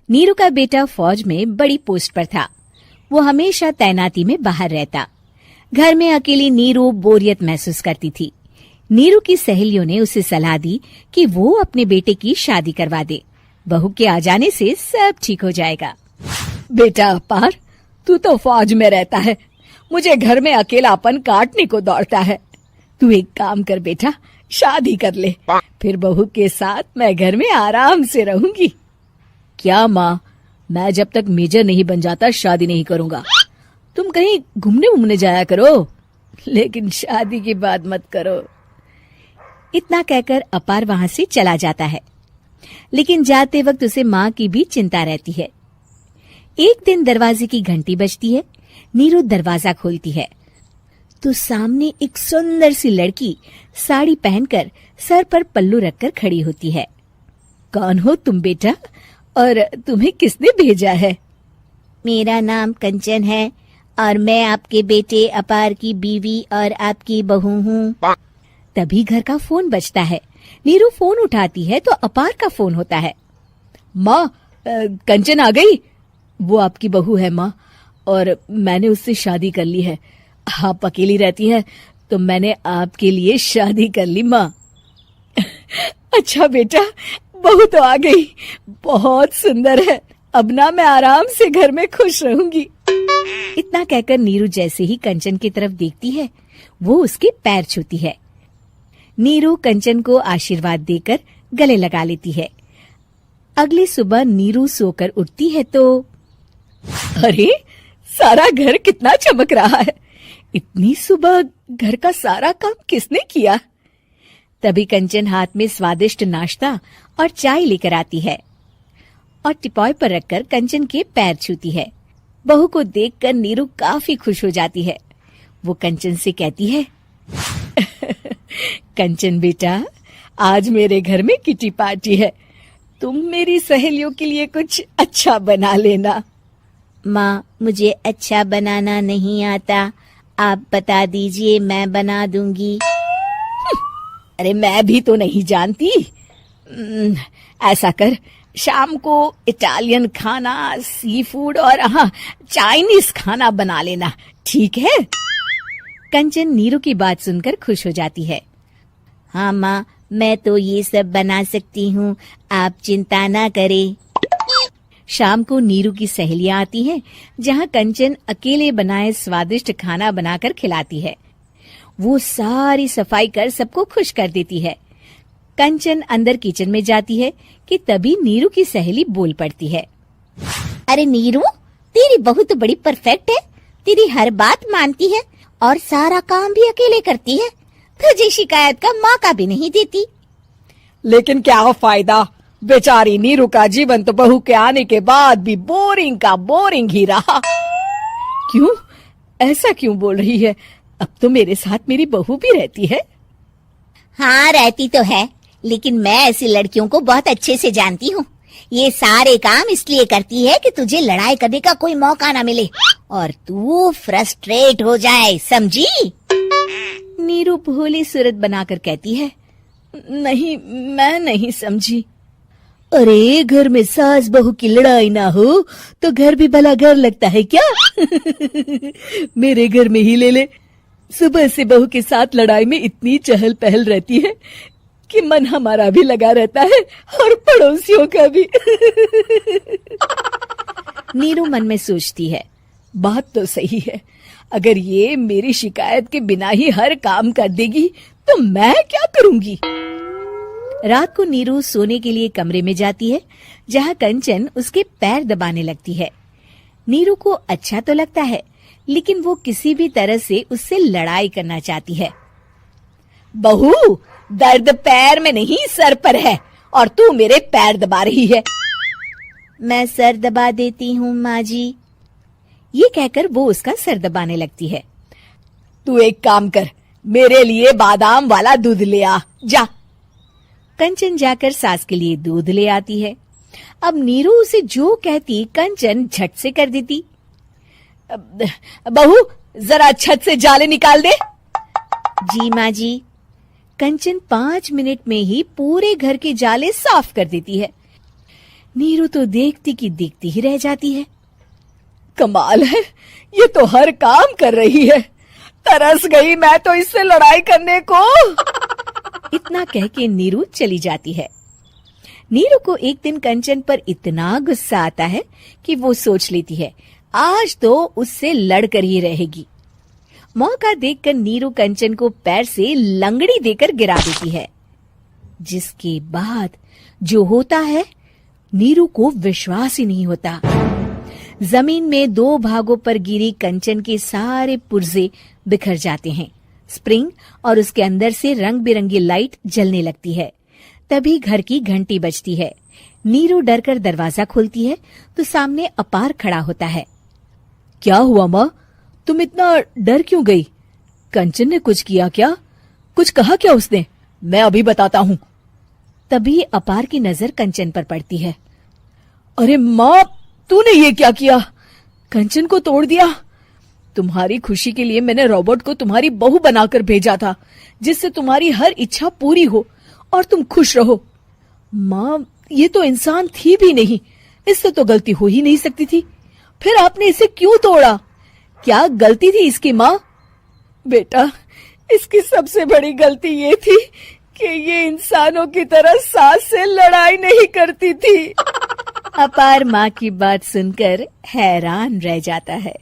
नीरू का बेटा फौज में बड़ी पोस्ट पर था। वो हमेशा तैनाती में बाहर रहता। घर में अकेली नीरू बोरियत महसूस करती थी। नीरू की सहेलियों ने उसे सलाह दी कि वो अपने बेटे की शादी करवा दे। बहू के आ जाने से सब ठीक हो जाएगा। बेटा अपार, तू तो फौज में रहता है, मुझे घर में अकेलापन काटने को दौड़ता है। तू एक काम कर बेटा, शादी कर ले, फिर बहू के साथ मैं घर में आराम से रहूंगी। क्या माँ, मैं जब तक मेजर नहीं बन जाता शादी नहीं करूंगा। तुम कहीं घूमने जाया करो, लेकिन शादी की बात मत करो। इतना कहकर अपार वहां से चला जाता है, लेकिन जाते वक्त उसे माँ की भी चिंता रहती है। एक दिन दरवाजे की घंटी बजती है। नीरू दरवाजा खोलती है तो सामने एक सुंदर सी लड़की साड़ी पहनकर सर पर पल्लू रखकर खड़ी होती है। कौन हो तुम बेटा, और तुम्हें किसने भेजा है? मेरा नाम कंचन है और मैं आपके बेटे अपार की बीवी और आपकी बहू हूँ। तभी घर का फोन बजता है। नीरू फोन उठाती है तो अपार का फोन होता है। माँ, कंचन आ गई। वो आपकी बहू है माँ, और मैंने उससे शादी कर ली है। आप अकेली रहती हैं तो मैंने आपके लिए शादी कर ली माँ। अच्छा बेटा, बहू तो आ गई, बहुत सुंदर है। अब ना मैं आराम से घर में खुश रहूंगी। इतना कहकर नीरू जैसे ही कंचन की तरफ देखती है, वो उसके पैर छूती है। नीरू कंचन को आशीर्वाद देकर गले लगा लेती है। अगली सुबह नीरू सोकर उठती है तो अरे, सारा घर कितना चमक रहा है। इतनी सुबह घर का सारा काम किसने किया? तभी कंचन हाथ में स्वादिष्ट नाश्ता और चाय लेकर आती है और टिपॉय पर रखकर कंचन के पैर छूती है। बहू को देखकर नीरू काफी खुश हो जाती है। वो कंचन से कहती है, कंचन बेटा, आज मेरे घर में किटी पार्टी है। तुम मेरी सहेलियों के लिए कुछ अच्छा बना लेना। माँ, मुझे अच्छा बनाना नहीं आता, आप बता दीजिए, मैं बना दूंगी। अरे मैं भी तो नहीं जानती। ऐसा कर, शाम को इटालियन खाना, सी फूड और हाँ, चाइनीज खाना बना लेना, ठीक है? कंचन नीरू की बात सुनकर खुश हो जाती है। हाँ माँ, मैं तो ये सब बना सकती हूँ, आप चिंता ना करें। शाम को नीरू की सहेलियां आती हैं, जहाँ कंचन अकेले बनाए स्वादिष्ट खाना बनाकर खिलाती है। वो सारी सफाई कर सबको खुश कर देती है। कंचन अंदर किचन में जाती है कि तभी नीरू की सहेली बोल पड़ती है। अरे नीरू, तेरी बहू तो बड़ी परफेक्ट है, तेरी हर बात मानती है और सारा काम भी अकेले करती है, तुझे शिकायत का मौका भी नहीं देती। लेकिन क्या फायदा, बेचारी नीरू का जीवन तो बहू के आने के बाद भी बोरिंग का बोरिंग ही रहा। क्यों, ऐसा क्यों बोल रही है? अब तो मेरे साथ मेरी बहू भी रहती है। हाँ, रहती तो है, लेकिन मैं ऐसी लड़कियों को बहुत अच्छे से जानती हूँ। ये सारे काम इसलिए करती है कि तुझे लड़ाई करने का कोई मौका ना मिले और तू फ्रस्ट्रेट हो जाए, समझी? नीरू भोली सूरत बनाकर कहती है, नहीं, मैं नहीं समझी। अरे, घर में सास बहू की लड़ाई ना हो तो घर भी भला घर लगता है क्या? मेरे घर में ही ले ले। सुबह से बहू के साथ लड़ाई में इतनी चहल पहल रहती है कि मन हमारा भी लगा रहता है और पड़ोसियों का भी। नीरू मन में सोचती है, बात तो सही है। अगर ये मेरी शिकायत के बिना ही हर काम कर देगी तो मैं क्या करूंगी? रात को नीरू सोने के लिए कमरे में जाती है, जहाँ कंचन उसके पैर दबाने लगती है। नीरू को अच्छा तो लगता है, लेकिन वो किसी भी तरह से उससे लड़ाई करना चाहती है। बहू, दर्द पैर में नहीं सर पर है और तू मेरे पैर दबा रही है। मैं सर दबा देती हूँ माँ जी। ये कहकर वो उसका सर दबाने लगती है। तू एक काम कर, मेरे लिए बादाम वाला दूध ले आ, जा। कंचन जाकर सास के लिए दूध ले आती है। अब नीरू उसे जो कहती कंचन झट से कर देती। बहू, जरा छत से जाले निकाल दे। जी माँ जी। कंचन 5 मिनट में ही पूरे घर के जाले साफ कर देती है। नीरू तो देखती की देखती ही रह जाती है। कमाल है, ये तो हर काम कर रही है। तरस गई मैं तो इससे लड़ाई करने को। इतना कह के नीरू चली जाती है। नीरू को एक दिन कंचन पर इतना गुस्सा आता है कि वो सोच लेती है आज तो उससे लड़कर ही रहेगी। मौका देखकर नीरू कंचन को पैर से लंगड़ी देकर गिरा देती है, जिसके बाद जो होता है नीरू को विश्वास ही नहीं होता। जमीन में 2 भागों पर गिरी कंचन के सारे पुर्जे बिखर जाते हैं। स्प्रिंग और उसके अंदर से रंग बिरंगी लाइट जलने लगती है। तभी घर की घंटी बजती है। नीरू डरकर दरवाजा खोलती है तो सामने अपार खड़ा होता है। क्या हुआ माँ, तुम इतना डर क्यों गई? कंचन ने कुछ किया क्या? कुछ कहा क्या उसने? मैं अभी बताता हूँ। तभी अपार की नजर कंचन पर पड़ती है। अरे माँ, तूने ये क्या किया? कंचन को तोड़ दिया। तुम्हारी खुशी के लिए मैंने रॉबर्ट को तुम्हारी बहू बनाकर भेजा था, जिससे तुम्हारी हर इच्छा पूरी हो और तुम खुश रहो। माँ, ये तो इंसान थी भी नहीं, इससे तो गलती हो ही नहीं सकती थी। फिर आपने इसे क्यों तोड़ा? क्या गलती थी इसकी माँ? बेटा, इसकी सबसे बड़ी गलती ये थी कि ये इंसानों की तरह सास से लड़ाई नहीं करती थी। अपार माँ की बात सुनकर हैरान रह जाता है।